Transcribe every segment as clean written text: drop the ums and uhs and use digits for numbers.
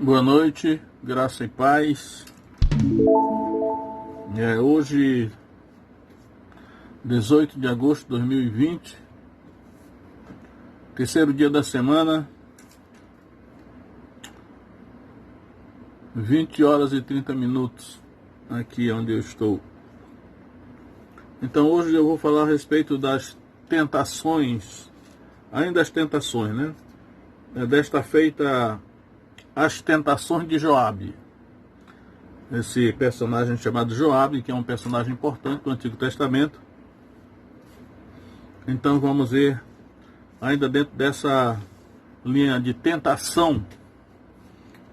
Boa noite, graça e paz. Hoje, 18 de agosto de 2020, terceiro dia da semana, 20 horas e 30 minutos, aqui onde eu estou. Então hoje eu vou falar a respeito das tentações, ainda as tentações, né? Desta feita, as tentações de Joabe. Esse personagem chamado Joabe, que é um personagem importante do Antigo Testamento. Então vamos ver, ainda dentro dessa linha de tentação,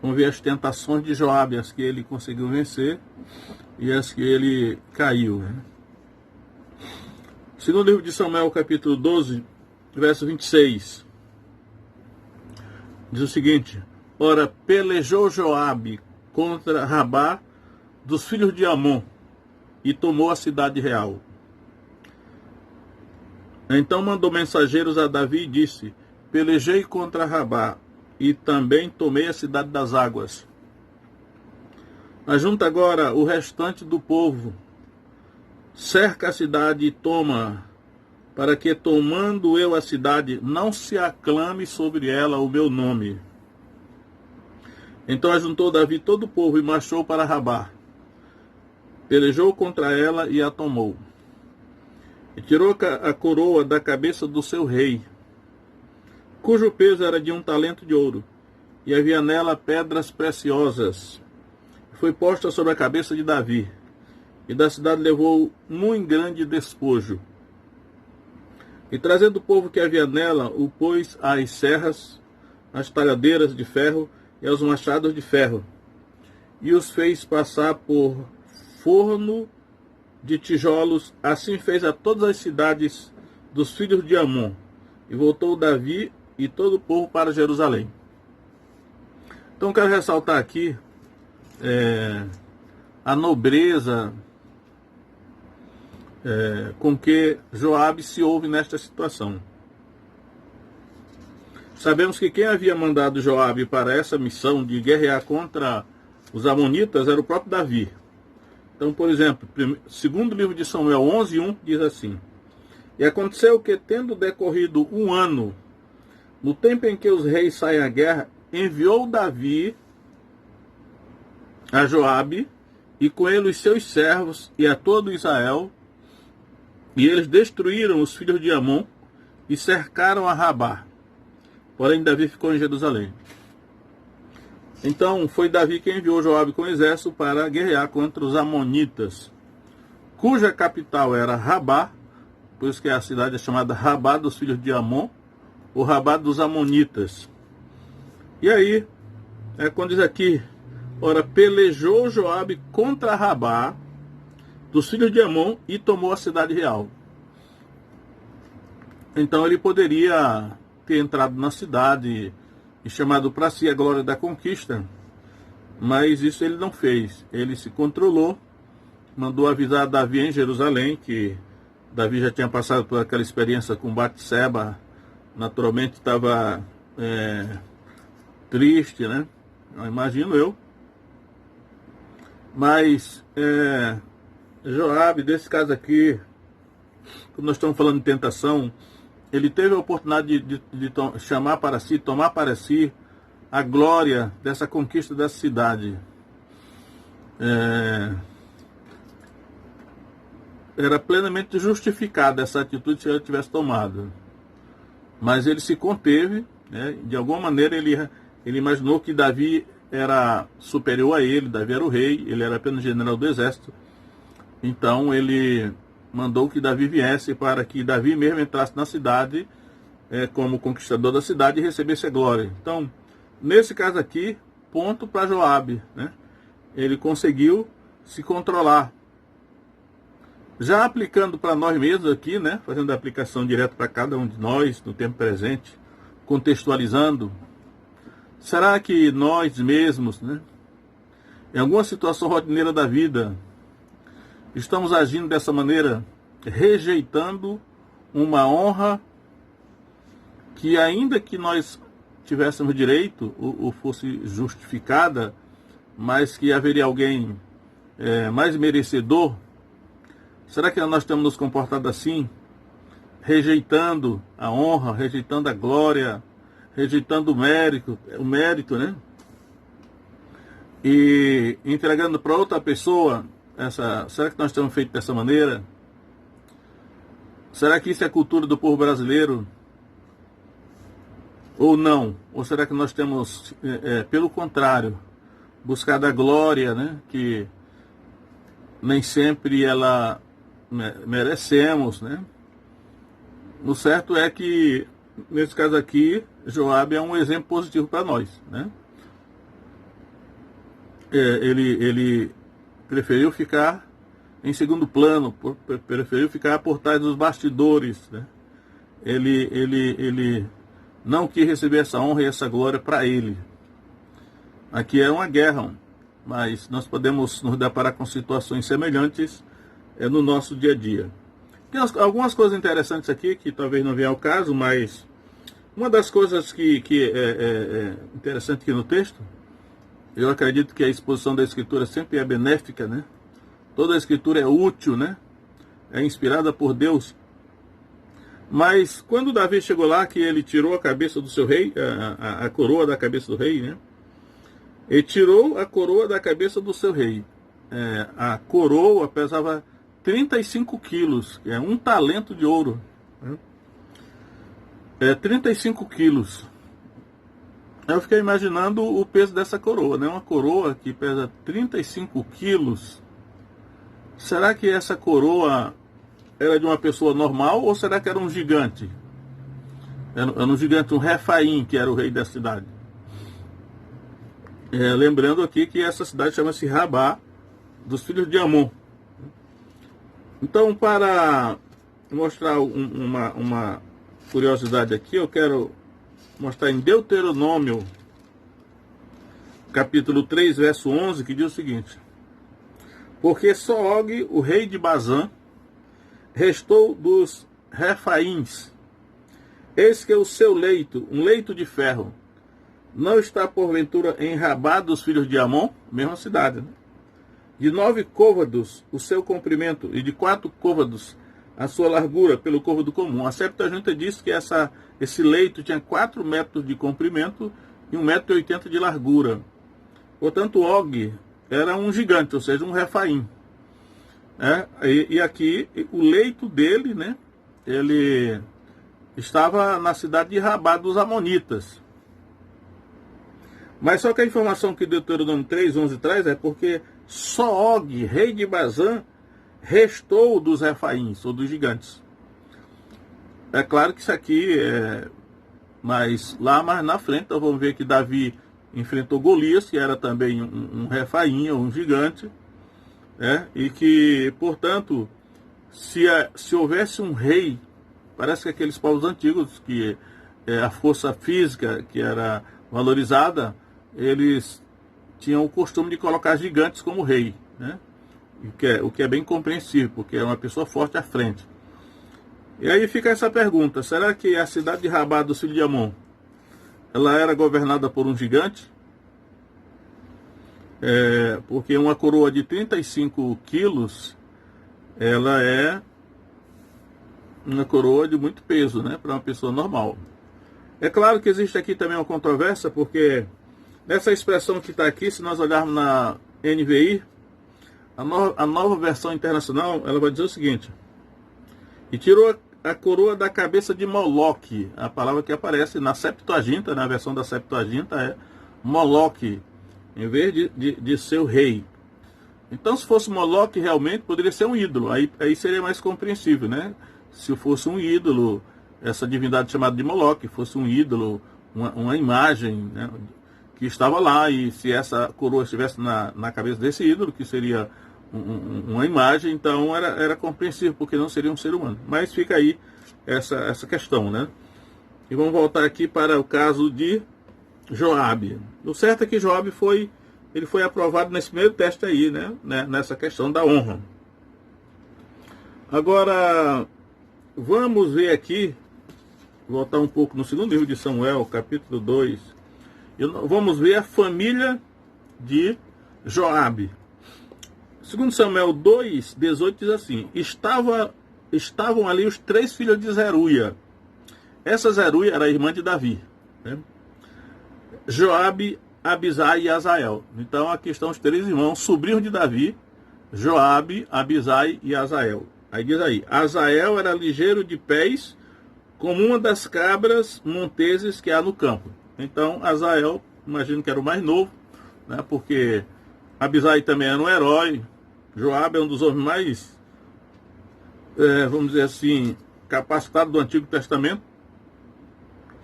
vamos ver as tentações de Joabe, as que ele conseguiu vencer e as que ele caiu. Segundo livro de Samuel, capítulo 12, verso 26, diz o seguinte: Ora, pelejou Joabe contra Rabá dos filhos de Amon e tomou a cidade real. Então mandou mensageiros a Davi e disse: Pelejei contra Rabá e também tomei a cidade das águas. Ajunta agora o restante do povo, cerca a cidade e toma, para que, tomando eu a cidade, não se aclame sobre ela o meu nome. Então ajuntou Davi todo o povo e marchou para Rabá. Pelejou contra ela e a tomou. E tirou a coroa da cabeça do seu rei, cujo peso era de 1 talento de ouro, e havia nela pedras preciosas. Foi posta sobre a cabeça de Davi, e da cidade levou muito grande despojo. E trazendo o povo que havia nela, o pôs às serras, às talhadeiras de ferro e aos machados de ferro, e os fez passar por forno de tijolos. Assim fez a todas as cidades dos filhos de Amon. E voltou Davi e todo o povo para Jerusalém. Então quero ressaltar aqui a nobreza com que Joabe se ouve nesta situação. Sabemos que quem havia mandado Joabe para essa missão de guerrear contra os amonitas era o próprio Davi. Então, por exemplo, segundo livro de Samuel 11:1 diz assim: E aconteceu que, tendo decorrido 1 ano, no tempo em que os reis saem à guerra, enviou Davi a Joabe, e com ele os seus servos e a todo Israel, e eles destruíram os filhos de Amon e cercaram a Rabá. Porém, Davi ficou em Jerusalém. Então, foi Davi quem enviou Joabe com o exército para guerrear contra os amonitas, cuja capital era Rabá, por isso que a cidade é chamada Rabá dos filhos de Amon, ou Rabá dos amonitas. E aí, quando diz aqui, ora, pelejou Joabe contra Rabá dos filhos de Amon e tomou a cidade real. Então ele poderia ter entrado na cidade e chamado para si a glória da conquista, mas isso ele não fez. Ele se controlou, mandou avisar Davi em Jerusalém, que Davi já tinha passado por aquela experiência com Batseba, naturalmente estava triste, né? Imagino eu. Mas Joabe, desse caso aqui, quando nós estamos falando de tentação, ele teve a oportunidade de chamar para si, tomar para si a glória dessa conquista dessa cidade. Era plenamente justificada essa atitude se ele tivesse tomado. Mas ele se conteve, né? De alguma maneira ele imaginou que Davi era superior a ele, Davi era o rei, ele era apenas general do exército. Então ele mandou que Davi viesse para que Davi mesmo entrasse na cidade como conquistador da cidade e recebesse a glória. Então, nesse caso aqui, ponto para Joabe, né? Ele conseguiu se controlar. Já aplicando para nós mesmos aqui, né? Fazendo a aplicação direta para cada um de nós no tempo presente, contextualizando, será que nós mesmos, né, em alguma situação rotineira da vida, estamos agindo dessa maneira, rejeitando uma honra que, ainda que nós tivéssemos direito ou fosse justificada, mas que haveria alguém mais merecedor, será que nós temos nos comportado assim, rejeitando a honra, rejeitando a glória, rejeitando o mérito, né? E entregando para outra pessoa, será que nós temos feito dessa maneira? Será que isso é a cultura do povo brasileiro? Ou não? Ou será que nós temos, pelo contrário, buscado a glória, né? Que nem sempre ela merecemos, né? O certo é que, nesse caso aqui, Joabe é um exemplo positivo para nós, né? Ele preferiu ficar em segundo plano, preferiu ficar por trás dos bastidores, né? Ele não quis receber essa honra e essa glória para ele. Aqui é uma guerra, mas nós podemos nos deparar com situações semelhantes no nosso dia a dia. Tem algumas coisas interessantes aqui, que talvez não venha ao caso, mas uma das coisas que é interessante aqui no texto, eu acredito que a exposição da Escritura sempre é benéfica, né? Toda a Escritura é útil, né? É inspirada por Deus. Mas quando Davi chegou lá, que ele tirou a cabeça do seu rei, a coroa da cabeça do rei, né? Ele tirou a coroa da cabeça do seu rei. A coroa pesava 35 quilos, que é um talento de ouro. Né? 35 quilos. Eu fiquei imaginando o peso dessa coroa, né? Uma coroa que pesa 35 quilos. Será que essa coroa era de uma pessoa normal ou será que era um gigante? Era um gigante, um Refaim, que era o rei da cidade. Lembrando aqui que essa cidade chama-se Rabá, dos filhos de Amon. Então, para mostrar uma curiosidade aqui, eu quero mostrar em Deuteronômio, capítulo 3, verso 11, que diz o seguinte: porque só Og, o rei de Bazã, restou dos Refaíns. Eis que o seu leito, um leito de ferro, não está porventura em Rabá dos filhos de Amon, mesma cidade, né? De 9 côvados o seu comprimento, e de 4 côvados a sua largura, pelo côvado comum. A Septuaginta diz que esse leito tinha 4 metros de comprimento e 1,80 m de largura. Portanto, Og era um gigante, ou seja, um Refaim. E aqui, o leito dele, né, ele estava na cidade de Rabá dos Amonitas. Mas só que a informação que Deuteronômio 3:11 traz é porque só Og, rei de Bazã, restou dos Refaíns, ou dos gigantes. É claro que isso aqui mais na frente, então vamos ver que Davi enfrentou Golias, que era também um Refaim, ou um gigante, e que, portanto, se houvesse um rei, parece que aqueles povos antigos, que a força física que era valorizada, eles tinham o costume de colocar gigantes como rei, né? O que é bem compreensível, porque é uma pessoa forte à frente. E aí fica essa pergunta: será que a cidade de Rabá do filho de Amon, ela era governada por um gigante? Porque uma coroa de 35 quilos, ela é uma coroa de muito peso, né, para uma pessoa normal. É claro que existe aqui também uma controvérsia, porque nessa expressão que está aqui, se nós olharmos na NVI, a nova versão internacional, ela vai dizer o seguinte: e tirou a coroa da cabeça de Moloque. A palavra que aparece na Septuaginta, na versão da Septuaginta, é Moloque, em vez de ser o rei. Então, se fosse Moloque, realmente poderia ser um ídolo. Aí seria mais compreensível, né? Se fosse um ídolo, essa divindade chamada de Moloque, fosse um ídolo, uma imagem, né, que estava lá, e se essa coroa estivesse na cabeça desse ídolo, que seria uma imagem, então era compreensível, porque não seria um ser humano. Mas fica aí essa questão, né? E vamos voltar aqui para o caso de Joabe. O certo é que Joabe foi aprovado nesse primeiro teste aí, né? Nessa questão da honra. Agora, vamos ver aqui voltar um pouco no segundo livro de Samuel, capítulo 2. Vamos ver a família de Joabe. Segundo Samuel 2, 18 diz assim: estavam ali os 3 filhos de Zeruia. Essa Zeruia era a irmã de Davi, né? Joabe, Abisai e Azael. Então aqui estão os 3 irmãos, sobrinhos de Davi, Joabe, Abisai e Azael. Aí diz aí: Azael era ligeiro de pés, como uma das cabras monteses que há no campo. Então Azael, imagino que era o mais novo, né? Porque Abisai também era um herói. Joabe é um dos homens mais, vamos dizer assim, capacitados do Antigo Testamento.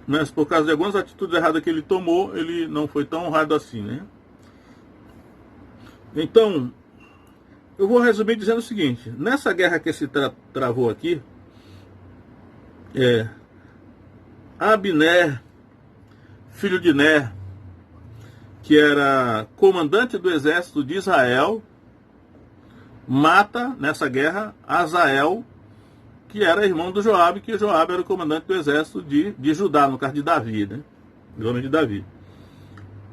Mas por causa de algumas atitudes erradas que ele tomou, ele não foi tão honrado assim, né? Então, eu vou resumir dizendo o seguinte: nessa guerra que se travou aqui, Abner, filho de Ner, que era comandante do exército de Israel, mata nessa guerra Azael, que era irmão do Joabe, que Joabe era o comandante do exército de Judá, no caso de Davi, né? Do homem de Davi.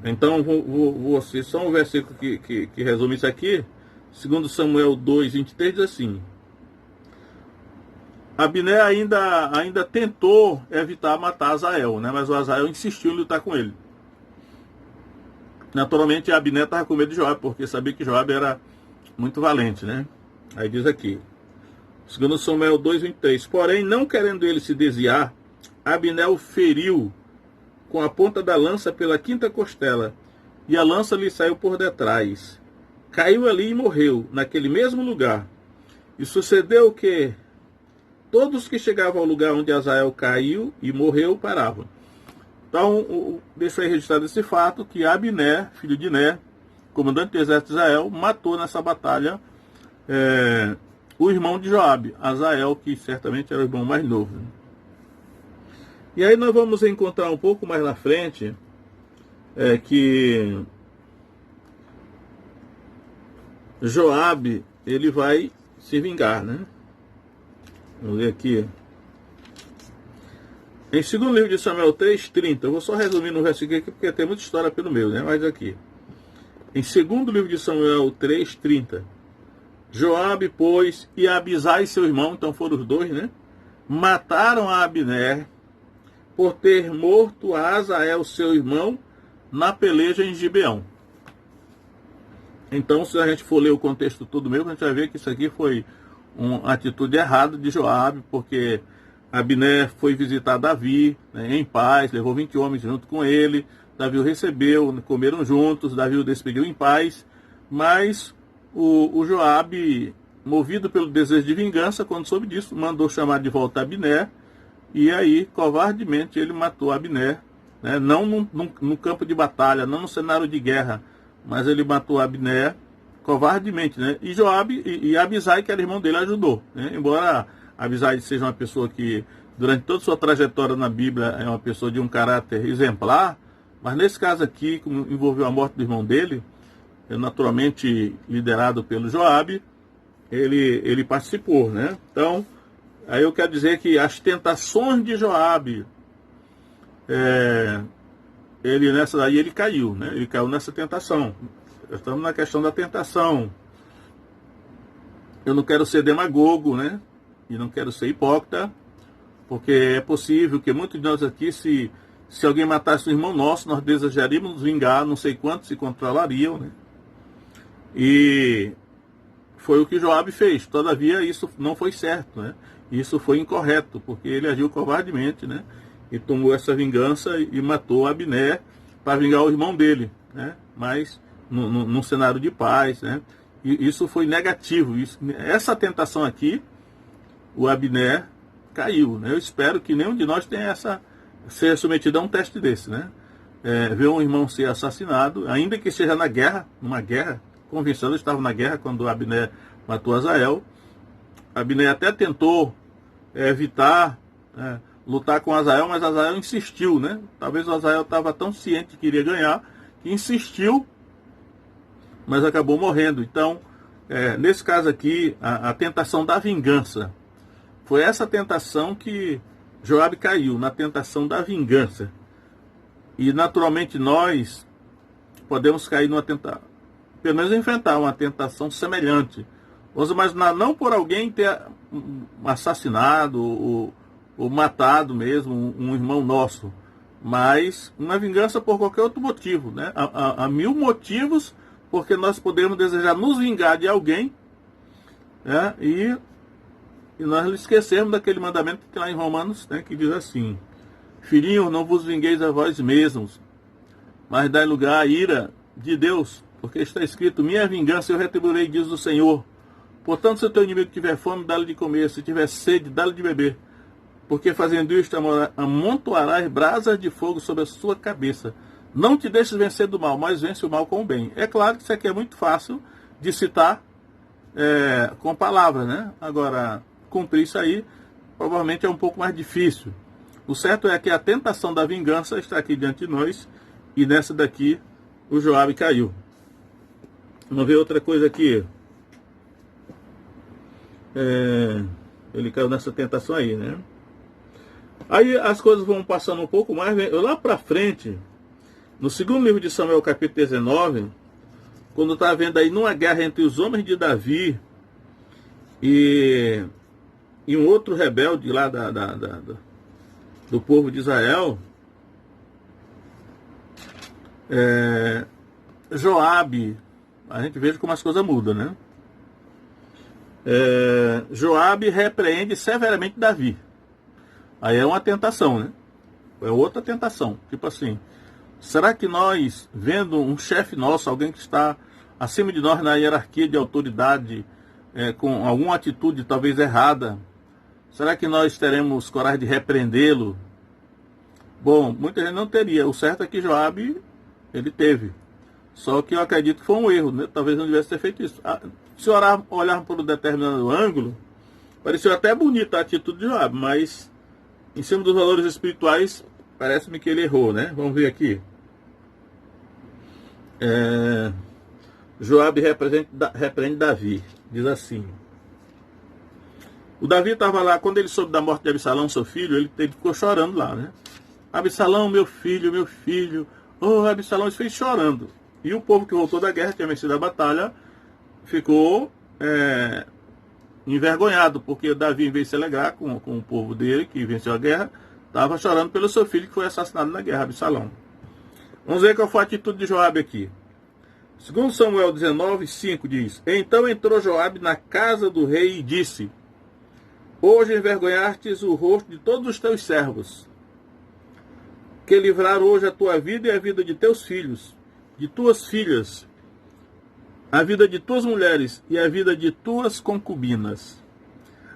Então, vou só um versículo que resume isso aqui. Segundo Samuel 2, 23, diz assim: Abner ainda tentou evitar matar Azael, né? Mas o Azael insistiu em lutar com ele. Naturalmente, Abner estava com medo de Joabe, porque sabia que Joabe era muito valente, né? Aí diz aqui, segundo Samuel 2, 23, porém, não querendo ele se desviar, Abner o feriu com a ponta da lança pela 5ª costela, e a lança lhe saiu por detrás. Caiu ali e morreu, naquele mesmo lugar. E sucedeu que todos que chegavam ao lugar onde Azael caiu e morreu, paravam. Então, deixa aí registrado esse fato, que Abner, filho de Ner, comandante do exército de Israel, matou nessa batalha o irmão de Joabe, Azael, que certamente era o irmão mais novo. E aí nós vamos encontrar um pouco mais na frente que Joabe, ele vai se vingar, né? Vamos ver aqui. Em segundo livro de Samuel 3:30, eu vou só resumir no versículo aqui, porque tem muita história pelo meio, né? Mas aqui. Em segundo livro de Samuel 3:30, Joabe, pois, e Abisai, seu irmão, então foram os 2, né? Mataram a Abner por ter morto a Azael, seu irmão, na peleja em Gibeão. Então, se a gente for ler o contexto todo mesmo, a gente vai ver que isso aqui foi uma atitude errada de Joabe, porque Abner foi visitar Davi, né, em paz, levou 20 homens junto com ele, Davi o recebeu, comeram juntos, Davi o despediu em paz, mas o Joabe, movido pelo desejo de vingança, quando soube disso, mandou chamar de volta Abner, e aí, covardemente, ele matou Abner, né, não no campo de batalha, não no cenário de guerra, mas ele matou Abner covardemente, né? E Joabe e Abisai, que era irmão dele, ajudou, né? Embora Abisai seja uma pessoa que, durante toda a sua trajetória na Bíblia, é uma pessoa de um caráter exemplar, mas nesse caso aqui, como envolveu a morte do irmão dele, naturalmente liderado pelo Joabe, ele participou, né? Então, aí eu quero dizer que as tentações de Joabe, ele caiu, né? Ele caiu nessa tentação. Estamos na questão da tentação. Eu não quero ser demagogo, né? E não quero ser hipócrita, porque é possível que muitos de nós aqui, se alguém matasse um irmão nosso, nós desejaríamos nos vingar, não sei quantos se controlariam, né? E foi o que Joabe fez. Todavia, isso não foi certo, né? Isso foi incorreto, porque ele agiu covardemente, né? E tomou essa vingança e matou Abner para vingar o irmão dele, né? Mas num cenário de paz, né? E isso foi negativo. Essa tentação aqui, o Abner caiu, né? Eu espero que nenhum de nós tenha seja submetido a um teste desse, né? Ver um irmão ser assassinado, ainda que seja na guerra, numa guerra, convencido, estava na guerra quando Abner matou Azael. Abner até tentou evitar lutar com Azael, mas Azael insistiu, né? Talvez o Azael estava tão ciente que iria ganhar, que insistiu, mas acabou morrendo. Então, nesse caso aqui, a tentação da vingança, foi essa tentação que Joabe caiu na tentação da vingança. E naturalmente nós podemos cair numa tentação, pelo menos enfrentar uma tentação semelhante. Vamos imaginar, não por alguém ter assassinado ou matado mesmo um irmão nosso, mas uma vingança por qualquer outro motivo, né? Há mil motivos porque nós podemos desejar nos vingar de alguém, né? E nós esquecemos daquele mandamento que tem lá em Romanos, né? Que diz assim: filhinhos, não vos vingueis a vós mesmos, mas dai lugar à ira de Deus, porque está escrito: minha vingança eu retribuirei, diz o Senhor. Portanto, se o teu inimigo tiver fome, dá-lhe de comer, se tiver sede, dá-lhe de beber, porque fazendo isto amontoarás brasas de fogo sobre a sua cabeça. Não te deixes vencer do mal, mas vence o mal com o bem. É claro que isso aqui é muito fácil de citar com palavras, né? Agora, cumprir isso aí provavelmente é um pouco mais difícil. O certo é que a tentação da vingança está aqui diante de nós, e nessa daqui o Joabe caiu. Vamos ver outra coisa aqui. Ele caiu nessa tentação aí, né? Aí as coisas vão passando um pouco mais, lá para frente, no segundo livro de Samuel, capítulo 19, quando está havendo aí numa guerra entre os homens de Davi e um outro rebelde lá do povo de Israel, Joabe, a gente veja como as coisas mudam, né? Joabe repreende severamente Davi. Aí é uma tentação, né? É outra tentação. Tipo assim, será que nós, vendo um chefe nosso, alguém que está acima de nós na hierarquia de autoridade, com alguma atitude talvez errada, será que nós teremos coragem de repreendê-lo? Bom, muita gente não teria. O certo é que Joabe, ele teve. Só que eu acredito que foi um erro, né? Talvez não devesse ter feito isso. Se olhar por um determinado ângulo, pareceu até bonita a atitude de Joabe, mas em cima dos valores espirituais, parece-me que ele errou, né? Vamos ver aqui. Joabe repreende Davi. Diz assim: o Davi estava lá, quando ele soube da morte de Absalão, seu filho, ele ficou chorando lá, né? Absalão, meu filho, meu filho. Oh, Absalão, ele fez chorando. E o povo que voltou da guerra, tinha vencido a batalha, ficou envergonhado, porque Davi, em vez de se alegrar com o povo dele, que venceu a guerra, estava chorando pelo seu filho que foi assassinado na guerra, Absalão. Vamos ver qual foi a atitude de Joabe aqui. Segundo Samuel 19:5 diz: então entrou Joabe na casa do rei e disse: hoje envergonhastes o rosto de todos os teus servos, que livraram hoje a tua vida e a vida de teus filhos, de tuas filhas, a vida de tuas mulheres e a vida de tuas concubinas,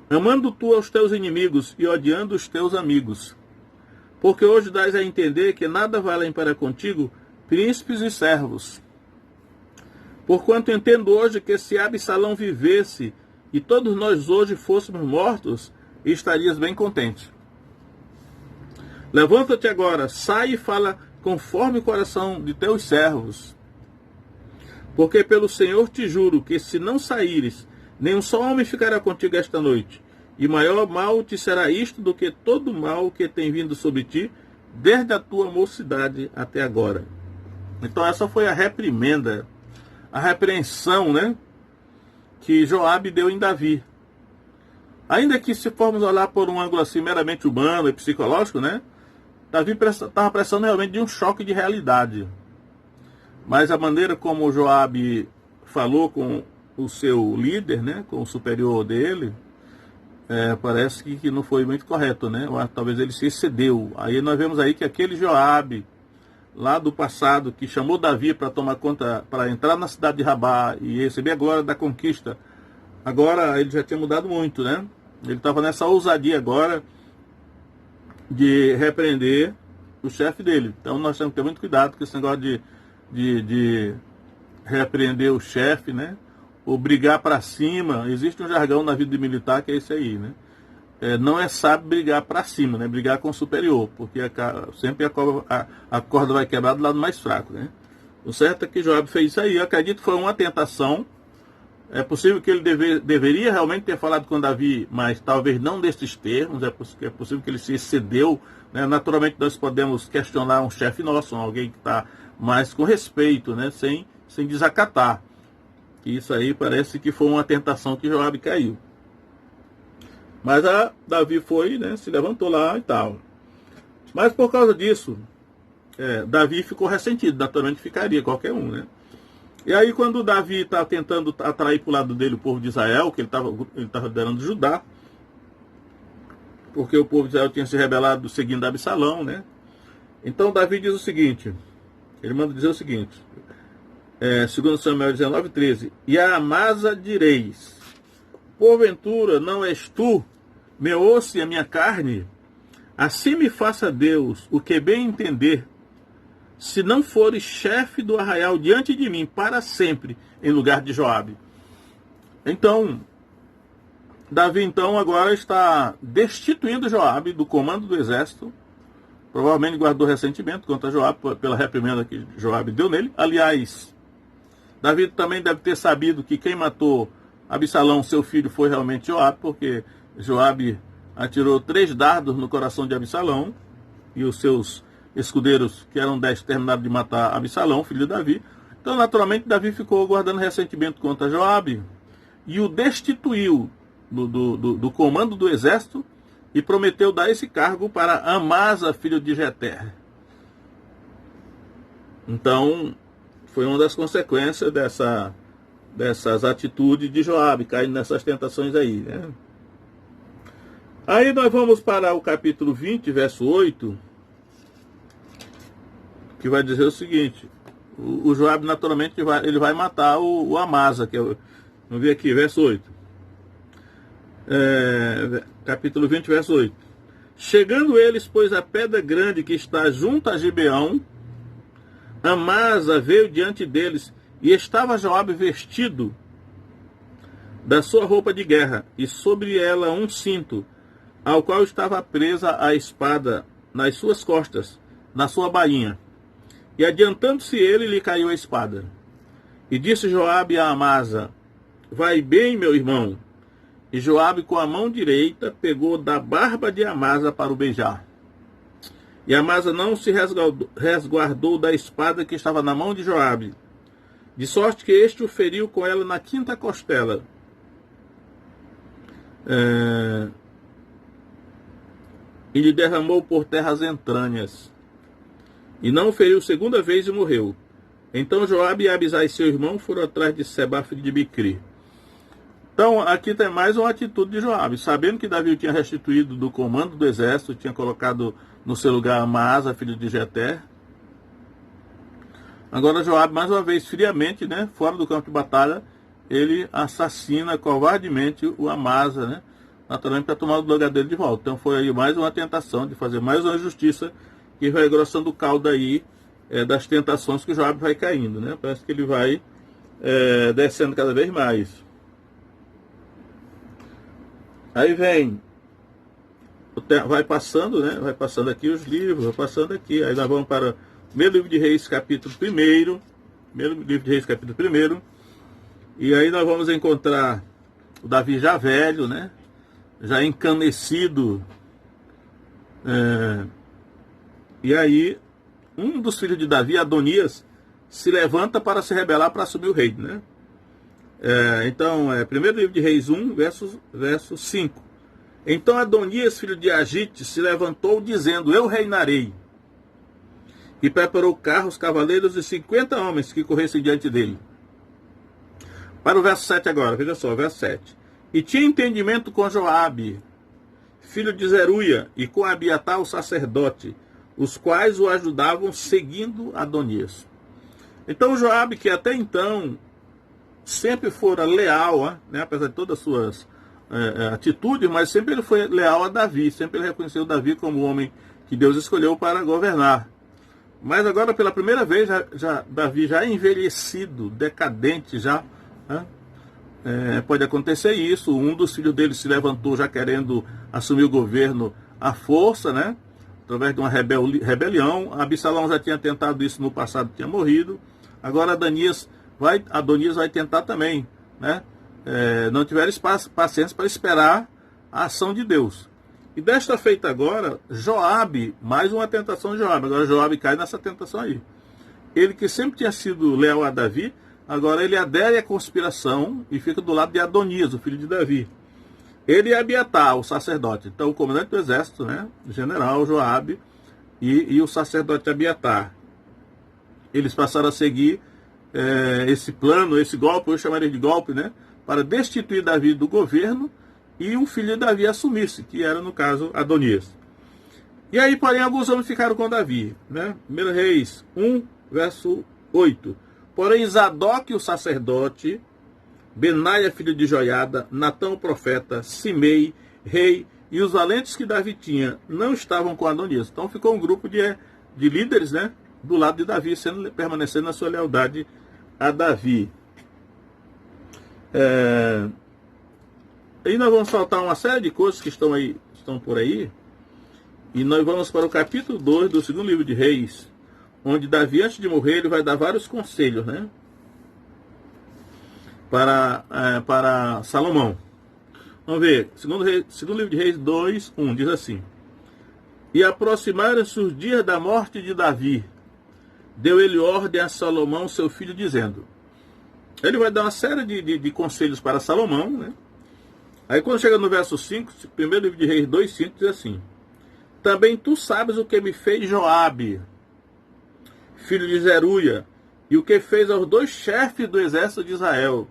amando tu aos teus inimigos e odiando os teus amigos. Porque hoje dás a entender que nada valem para contigo príncipes e servos. Porquanto entendo hoje que se Absalão vivesse e todos nós hoje fôssemos mortos, estarias bem contente. Levanta-te agora, sai e fala conforme o coração de teus servos. Porque pelo Senhor te juro que se não saíres, nem um só homem ficará contigo esta noite. E maior mal te será isto do que todo mal que tem vindo sobre ti, desde a tua mocidade até agora. Então essa foi a reprimenda, a repreensão, né, que Joabe deu em Davi. Ainda que se formos olhar por um ângulo assim meramente humano e psicológico, né, Davi estava precisando realmente de um choque de realidade. Mas a maneira como Joabe falou com o seu líder, né, com o superior dele, parece que não foi muito correto, né? Ou talvez ele se excedeu. Aí nós vemos aí que aquele Joabe, lá do passado, que chamou Davi para tomar conta, para entrar na cidade de Rabá e receber a glória da conquista, agora ele já tinha mudado muito, né? Ele estava nessa ousadia agora de repreender o chefe dele. Então nós temos que ter muito cuidado com esse negócio de repreender o chefe, né? Ou brigar para cima. Existe um jargão na vida de militar que é esse aí, né? Não é sábio brigar para cima, né? Brigar com o superior, porque sempre a corda vai quebrar do lado mais fraco, né? O certo é que Joabe fez isso aí. Eu acredito que foi uma tentação É possível que ele deveria realmente ter falado com Davi, mas talvez não desses termos. É possível que ele se excedeu, né? Naturalmente nós podemos questionar um chefe nosso, alguém que está mais com respeito, né? Sem desacatar. Isso aí parece que foi uma tentação que Joabe caiu. Mas Davi foi, né? Se levantou lá e tal. Mas por causa disso, Davi ficou ressentido. Naturalmente ficaria qualquer um, né? E aí quando Davi está tentando atrair para o lado dele o povo de Israel, que ele estava liderando Judá, porque o povo de Israel tinha se rebelado seguindo Absalão, né? Então Davi diz o seguinte, ele manda dizer o seguinte, 2 Samuel 19:13, e a Amasa direis, porventura não és tu, meu osso e a minha carne? Assim me faça Deus o que bem entender, se não fores chefe do arraial diante de mim para sempre, em lugar de Joabe. Então, Davi então agora está destituindo Joabe do comando do exército. Provavelmente guardou ressentimento contra Joabe pela reprimenda que Joabe deu nele. Aliás, Davi também deve ter sabido que quem matou Absalão, seu filho, foi realmente Joabe, porque Joabe atirou 3 dardos no coração de Absalão, e os seus escudeiros, que eram 10, terminaram de matar Absalão, filho de Davi. Então, naturalmente, Davi ficou guardando ressentimento contra Joabe e o destituiu do comando do exército e prometeu dar esse cargo para Amasa, filho de Jeter. Então, foi uma das consequências dessas atitudes de Joabe, caindo nessas tentações aí, né? Aí nós vamos para o capítulo 20, verso 8, que vai dizer o seguinte, o Joabe naturalmente ele vai matar o Amasa, que vamos ver aqui, verso 8. Capítulo 20, verso 8. Chegando eles, pois, a pedra grande que está junto a Gibeão, Amasa veio diante deles, e estava Joabe vestido da sua roupa de guerra, e sobre ela um cinto, ao qual estava presa a espada nas suas costas, na sua bainha. E adiantando-se ele, lhe caiu a espada. E disse Joabe a Amasa, vai bem, meu irmão. E Joabe, com a mão direita, pegou da barba de Amasa para o beijar. E Amasa não se resguardou da espada que estava na mão de Joabe, de sorte que este o feriu com ela na 5ª costela. E lhe derramou por terra as entranhas. E não o feriu 2ª vez e morreu. Então Joabe e Abisai, seu irmão, foram atrás de Seba, filho de Bicri. Então, aqui tem mais uma atitude de Joabe. Sabendo que Davi o tinha restituído do comando do exército, tinha colocado no seu lugar Amasa, filho de Jeter. Agora Joabe, mais uma vez, friamente, né, fora do campo de batalha, ele assassina covardemente o Amasa, né, naturalmente para tomar o lugar dele de volta. Então foi aí mais uma tentação de fazer mais uma injustiça, que vai engrossando o caldo aí das tentações que o Joabe vai caindo, né? Parece que ele vai descendo cada vez mais. Aí vem, vai passando, né? Vai passando aqui os livros, vai passando aqui. Aí nós vamos para o primeiro livro de Reis, capítulo 1. Primeiro livro de Reis, capítulo 1. E aí nós vamos encontrar o Davi já velho, né? Já encanecido. E aí, um dos filhos de Davi, Adonias, se levanta para se rebelar para assumir o reino, né? Então, primeiro livro de Reis 1, verso 5. Então Adonias, filho de Agite, se levantou dizendo, eu reinarei. E preparou carros, cavaleiros e 50 homens que corressem diante dele. Para o verso 7 agora, veja só, verso 7. E tinha entendimento com Joabe, filho de Zeruia, e com Abiatar, o sacerdote, os quais o ajudavam seguindo Adonias. Então Joabe, que até então sempre fora leal, né, apesar de todas as suas atitudes, mas sempre ele foi leal a Davi, sempre ele reconheceu Davi como o homem que Deus escolheu para governar. Mas agora, pela primeira vez, Davi já envelhecido, decadente já, né? Pode acontecer isso, um dos filhos dele se levantou já querendo assumir o governo à força, né? Através de uma rebelião. Absalão já tinha tentado isso no passado, tinha morrido. Agora Adonias vai tentar também, né? não tiveram paciência para esperar a ação de Deus. E desta feita agora, Joabe, mais uma tentação de Joabe. Agora Joabe cai nessa tentação aí. Ele que sempre tinha sido leal a Davi, agora ele adere à conspiração e fica do lado de Adonias, o filho de Davi. Ele e Abiatar, o sacerdote. Então o comandante do exército, né, o general Joabe e o sacerdote Abiatar. Eles passaram a seguir esse plano, esse golpe, eu chamaria de golpe, né, para destituir Davi do governo e o filho de Davi assumisse, que era, no caso, Adonias. E aí, porém, alguns homens ficaram com Davi. Né? 1 Reis 1, verso 8. Porém, Zadok, o sacerdote, Benaia, filho de Joiada, Natão, o profeta, Simei, rei, e os valentes que Davi tinha, não estavam com Adonias. Então, ficou um grupo de líderes, né, do lado de Davi, permanecendo na sua lealdade a Davi. Aí nós vamos saltar uma série de coisas que estão por aí. E nós vamos para o capítulo 2 do segundo livro de Reis, onde Davi, antes de morrer, ele vai dar vários conselhos, né, para Salomão. Vamos ver, segundo livro de Reis 2, 1, diz assim: E aproximaram-se os dias da morte de Davi. Deu ele ordem a Salomão, seu filho, dizendo... Ele vai dar uma série de conselhos para Salomão, né? Aí quando chega no verso 5, primeiro livro de Reis 2, 5, diz assim: Também tu sabes o que me fez Joabe, filho de Zeruia, e o que fez aos dois chefes do exército de Israel,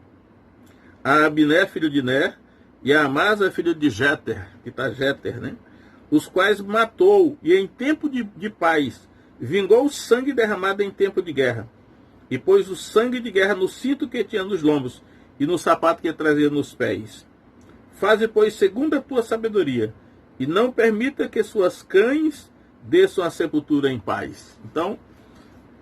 a Abiné, filho de Ner, e a Amasa, filho de Jeter, que está Jeter, né? Os quais matou, e em tempo de paz vingou o sangue derramado em tempo de guerra, e pôs o sangue de guerra no cinto que tinha nos lombos, e no sapato que trazia nos pés. Faze, pois, segundo a tua sabedoria, e não permita que suas cães desçam a sepultura em paz. Então,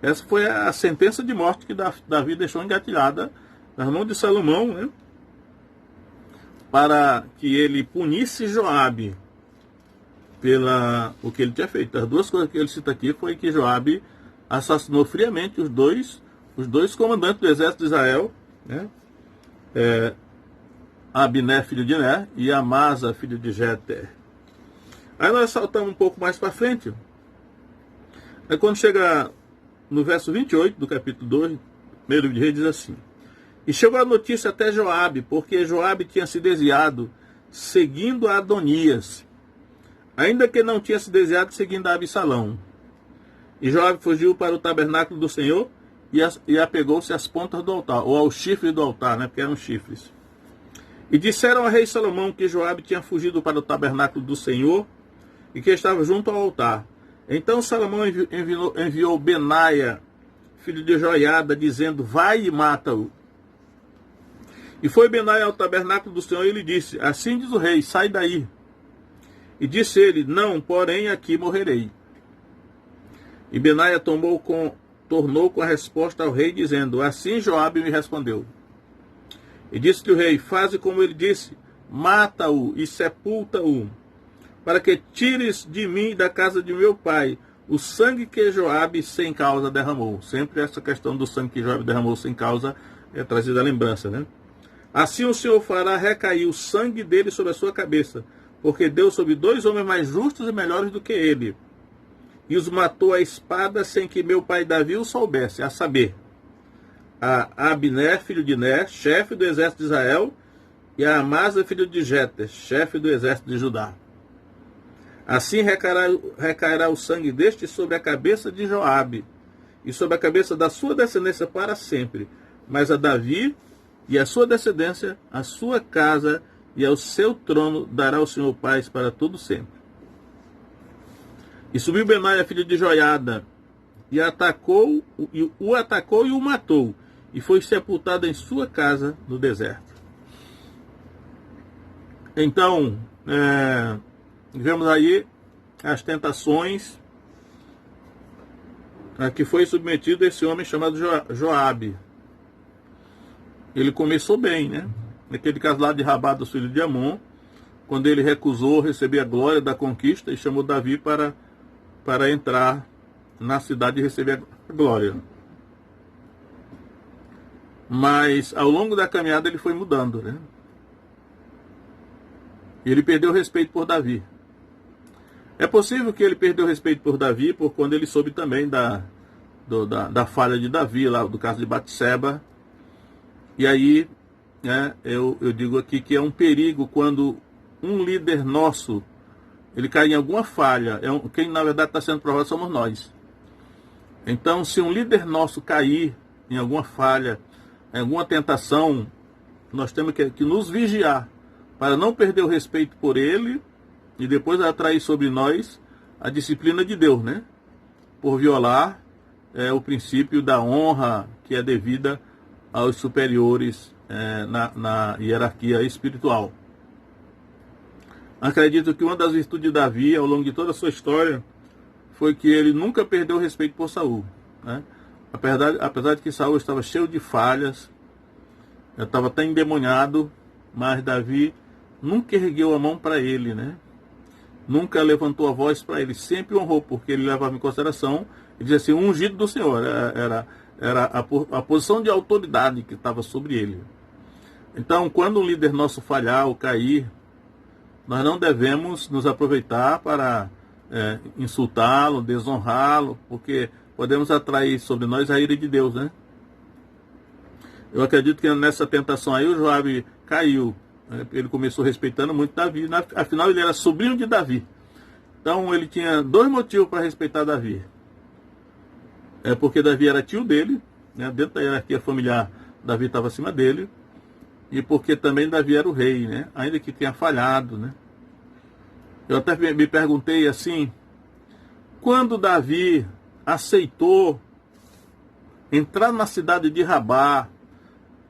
essa foi a sentença de morte que Davi deixou engatilhada nas mãos de Salomão, né, para que ele punisse Joabe o que ele tinha feito. As duas coisas que ele cita aqui foi que Joabe assassinou friamente os dois comandantes do exército de Israel, né, Abiné, filho de Ner, e Amasa, filho de Jeter. Aí nós saltamos um pouco mais para frente. Aí quando chega no verso 28 do capítulo 2, primeiro livro de Reis, diz assim: E chegou a notícia até Joabe, porque Joabe tinha se desviado seguindo a Adonias, ainda que não tinha se desviado seguindo a Absalão. E Joabe fugiu para o tabernáculo do Senhor e apegou-se às pontas do altar, ou aos chifres do altar, né, porque eram chifres. E disseram ao rei Salomão que Joabe tinha fugido para o tabernáculo do Senhor e que estava junto ao altar. Então Salomão enviou Benaia, filho de Joiada, dizendo: Vai e mata-o. E foi Benaia ao tabernáculo do Senhor e lhe disse: Assim diz o rei, sai daí. E disse ele: Não, porém aqui morrerei. E Benaia tornou com a resposta ao rei, dizendo: Assim Joabe me respondeu. E disse-lhe o rei: Faze como ele disse, mata-o e sepulta-o, para que tires de mim e da casa de meu pai o sangue que Joabe sem causa derramou. Sempre essa questão do sangue que Joabe derramou sem causa é trazida à lembrança, né? Assim o Senhor fará recair o sangue dele sobre a sua cabeça, porque deu sobre dois homens mais justos e melhores do que ele, e os matou à espada sem que meu pai Davi o soubesse, a saber, a Abiné, filho de Ner, chefe do exército de Israel, e a Amasa, filho de Jeter, chefe do exército de Judá. Assim recairá o sangue deste sobre a cabeça de Joabe, e sobre a cabeça da sua descendência para sempre, mas a Davi e a sua descendência, a sua casa e ao seu trono dará o Senhor paz para todo sempre. E subiu Benaia, filho de Joiada, e o atacou e o matou, e foi sepultado em sua casa no deserto. Então, vemos aí as tentações a que foi submetido esse homem chamado Joabe. Ele começou bem, né? Naquele caso lá de Rabá dos filhos de Amon, quando ele recusou receber a glória da conquista e chamou Davi para entrar na cidade e receber a glória. Mas ao longo da caminhada ele foi mudando, né? E ele perdeu o respeito por Davi. É possível que ele perdeu o respeito por Davi por quando ele soube também da falha de Davi, lá do caso de Batseba. E aí, né, eu digo aqui que é um perigo quando um líder nosso, ele cai em alguma falha. Quem na verdade está sendo provado somos nós. Então, se um líder nosso cair em alguma falha, em alguma tentação, nós temos que nos vigiar para não perder o respeito por ele e depois atrair sobre nós a disciplina de Deus, né? Por violar o princípio da honra que é devida aos superiores na hierarquia espiritual. Acredito que uma das virtudes de Davi, ao longo de toda a sua história, foi que ele nunca perdeu o respeito por Saul, né? Apesar de que Saul estava cheio de falhas, estava até endemoniado, mas Davi nunca ergueu a mão para ele, né? Nunca levantou a voz para ele, sempre honrou, porque ele levava em consideração, ele dizia assim, o ungido do Senhor, era a posição de autoridade que estava sobre ele. Então, quando um líder nosso falhar ou cair, nós não devemos nos aproveitar para insultá-lo, desonrá-lo, porque podemos atrair sobre nós a ira de Deus, né? Eu acredito que nessa tentação aí o Joabe caiu. Ele começou respeitando muito Davi, afinal ele era sobrinho de Davi. Então ele tinha dois motivos para respeitar Davi. Porque Davi era tio dele, né? Dentro da hierarquia familiar, Davi estava acima dele. E porque também Davi era o rei, né? Ainda que tenha falhado, né? Eu até me perguntei assim, quando Davi aceitou entrar na cidade de Rabá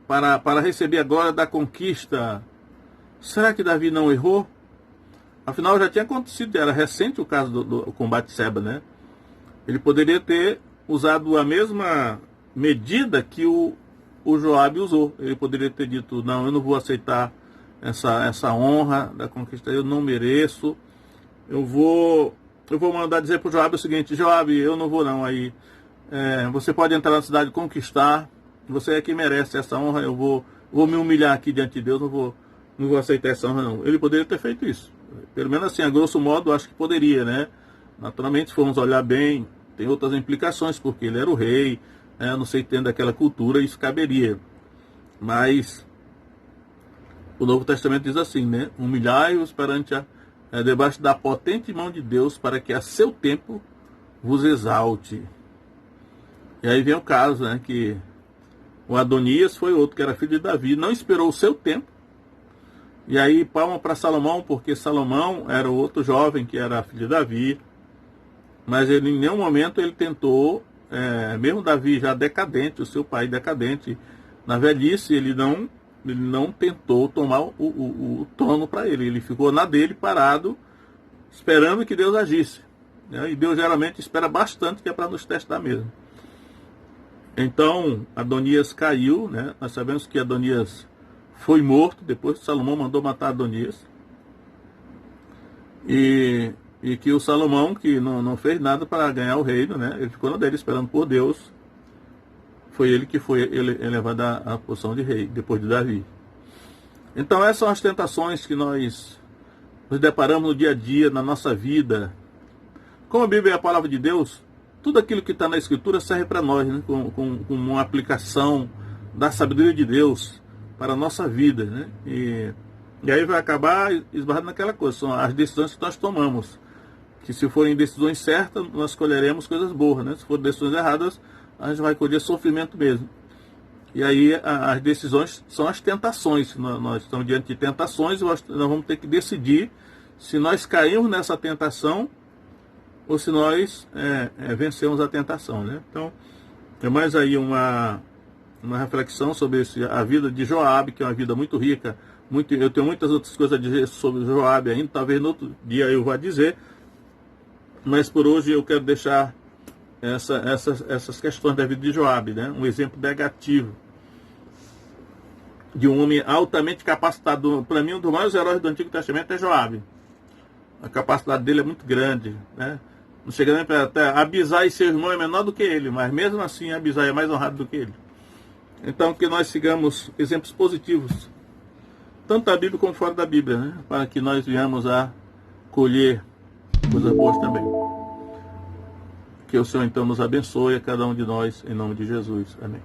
para receber a glória da conquista, será que Davi não errou? Afinal, já tinha acontecido, era recente o caso do combate Seba, né? Ele poderia ter usado a mesma medida que o Joabe usou. Ele poderia ter dito, não, eu não vou aceitar essa honra da conquista, eu não mereço. Eu vou mandar dizer para o Joabe o seguinte, Joabe, eu não vou não, aí você pode entrar na cidade e conquistar, você é que merece essa honra, eu vou me humilhar aqui diante de Deus, não vou aceitar essa honra não. Ele poderia ter feito isso. Pelo menos assim, a grosso modo, acho que poderia, né? Naturalmente, se formos olhar bem, tem outras implicações, porque ele era o rei, não sei, tendo aquela cultura, isso caberia. Mas o Novo Testamento diz assim, né? Humilhai-vos debaixo da potente mão de Deus, para que a seu tempo vos exalte. E aí vem o caso, né? Que o Adonias foi outro que era filho de Davi, não esperou o seu tempo. E aí palma para Salomão, porque Salomão era o outro jovem que era filho de Davi. Mas ele, em nenhum momento ele tentou, mesmo Davi já decadente, o seu pai decadente, na velhice, ele não tentou tomar o trono para ele. Ele ficou na dele, parado, esperando que Deus agisse. E Deus geralmente espera bastante, que é para nos testar mesmo. Então, Adonias caiu, né? Nós sabemos que Adonias foi morto, depois que Salomão mandou matar Adonias. E que o Salomão, que não fez nada para ganhar o reino, né? Ele ficou na dele esperando por Deus. Foi ele que foi elevado à posição de rei, depois de Davi. Então essas são as tentações que nós nos deparamos no dia a dia, na nossa vida. Como a Bíblia é a palavra de Deus, tudo aquilo que está na Escritura serve para nós, né? Com uma aplicação da sabedoria de Deus para a nossa vida, né? E aí vai acabar esbarrando naquela coisa, são as decisões que nós tomamos. Que se forem decisões certas, nós colheremos coisas boas, né? Se forem decisões erradas, a gente vai colher sofrimento mesmo. E aí as decisões são as tentações. Nós estamos diante de tentações e nós vamos ter que decidir se nós caímos nessa tentação ou se nós vencemos a tentação, né? Então, é mais aí uma reflexão sobre a vida de Joabe, que é uma vida muito rica. Eu tenho muitas outras coisas a dizer sobre Joabe ainda, talvez no outro dia eu vá dizer. Mas por hoje eu quero deixar essas questões da vida de Joabe, né? Um exemplo negativo de um homem altamente capacitado. Para mim, um dos maiores heróis do Antigo Testamento é Joabe. A capacidade dele é muito grande, né? Não chega nem para Abisai, seu irmão, é menor do que ele, mas mesmo assim Abisai é mais honrado do que ele. Então, que nós sigamos exemplos positivos, tanto da Bíblia como fora da Bíblia, né? Para que nós venhamos a colher coisas boas também. Que o Senhor então nos abençoe a cada um de nós, em nome de Jesus. Amém.